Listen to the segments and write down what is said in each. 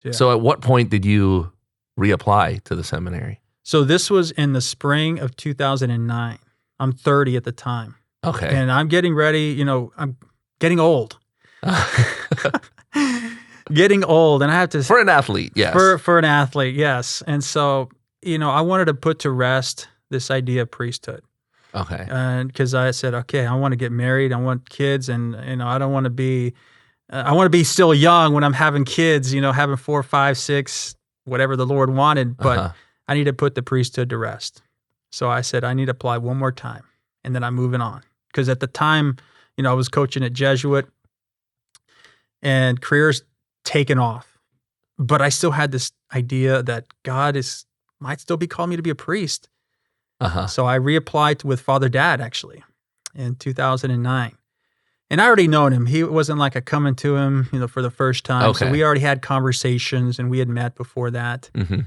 Yeah. So at what point did you reapply to the seminary? So this was in the spring of 2009. I'm 30 at the time. Okay. And I'm getting ready, I'm getting old. Getting old, and I have to For an athlete, yes. For an athlete, yes. And so, I wanted to put to rest this idea of priesthood. Okay. And because I said, okay, I want to get married, I want kids, and I don't want to be, I want to be still young when I'm having kids, having 4, 5, 6, whatever the Lord wanted, but I need to put the priesthood to rest. So I said, I need to apply one more time, and then I'm moving on. Because at the time, I was coaching at Jesuit, and career's taken off. But I still had this idea that God might still be calling me to be a priest. So I reapplied with Father Dad, actually, in 2009. And I already known him. He wasn't like a coming to him, for the first time. Okay. So we already had conversations, and we had met before that. Mm-hmm.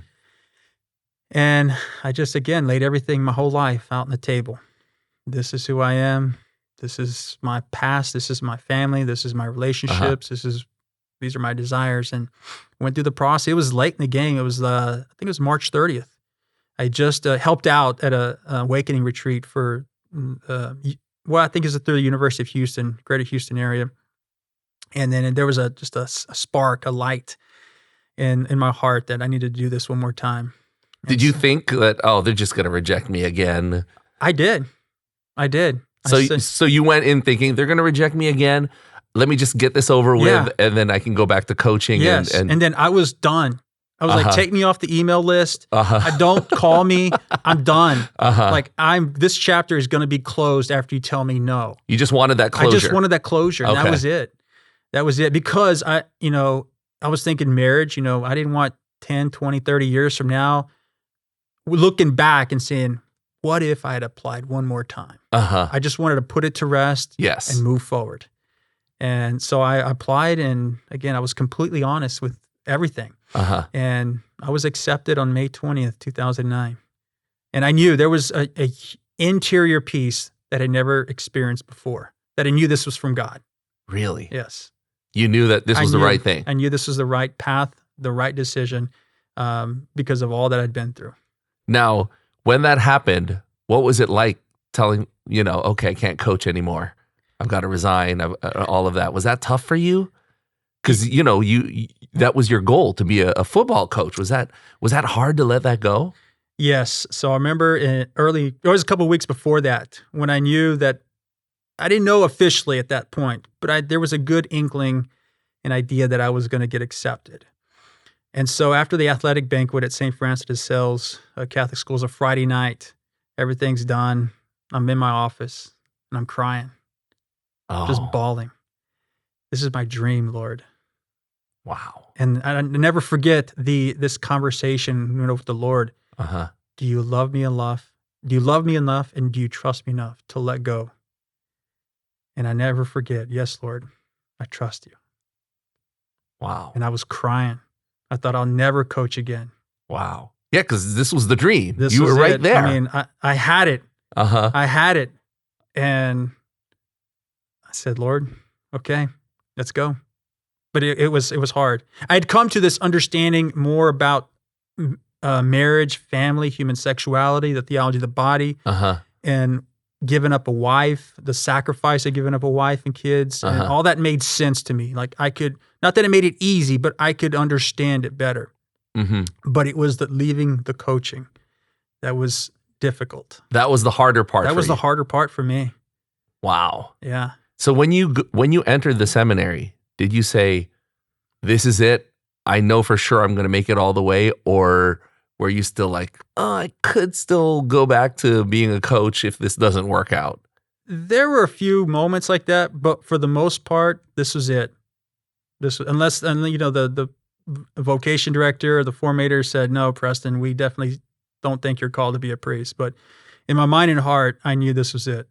And I just, again, laid everything, my whole life, out on the table. This is who I am. This is my past. This is my family. This is my relationships. These are my desires. And went through the process. It was late in the game. It was, I think it was March 30th. I just helped out at a awakening retreat for, I think it's through the University of Houston, Greater Houston area. And then there was just a spark, a light in my heart that I needed to do this one more time. Did you think that, they're just going to reject me again? I did. So you went in thinking, they're going to reject me again. Let me just get this over with, and then I can go back to coaching. Yes, and then I was done. I was like, take me off the email list. Don't call me. I'm done. Like this chapter is going to be closed after you tell me no. You just wanted that closure. I just wanted that closure. And that was it. That was it. Because I was thinking marriage, I didn't want 10, 20, 30 years from now, looking back and saying, what if I had applied one more time? I just wanted to put it to rest and move forward. And so I applied, and again, I was completely honest with everything. And I was accepted on May 20th, 2009. And I knew there was a interior peace that I never experienced before, that I knew this was from God. Really? Yes. You knew that this was the right thing? I knew this was the right path, the right decision, because of all that I'd been through. Now, when that happened, what was it like telling, okay, I can't coach anymore. I've got to resign, all of that. Was that tough for you? Because, that was your goal, to be a football coach. Was that hard to let that go? Yes. So I remember it was a couple of weeks before that, when I knew that I didn't know officially at that point, but there was a good inkling, an idea that I was going to get accepted. And so after the athletic banquet at St. Francis de Sales Catholic School, a Friday night, everything's done. I'm in my office and I'm crying, just bawling. This is my dream, Lord. Wow. And I never forget this conversation with the Lord. Do you love me enough? Do you love me enough, and do you trust me enough to let go? And I never forget, yes, Lord, I trust you. Wow. And I was crying. I thought I'll never coach again. Wow. Yeah, because this was the dream. You were right there. I mean, I had it. I had it. And I said, Lord, okay, let's go. But it was hard. I had come to this understanding more about marriage, family, human sexuality, the theology of the body, and giving up a wife, the sacrifice of giving up a wife and kids, and all that made sense to me. Like I could, not that it made it easy, but I could understand it better. But it was leaving the coaching that was difficult. That was the harder part. That was the harder part for me. Wow. Yeah. So when you entered the seminary, did you say, this is it? I know for sure I'm going to make it all the way? Or were you still like, I could still go back to being a coach if this doesn't work out? There were a few moments like that, but for the most part, this was it. Unless the vocation director or the formator said, no, Preston, we definitely don't think you're called to be a priest. But in my mind and heart, I knew this was it.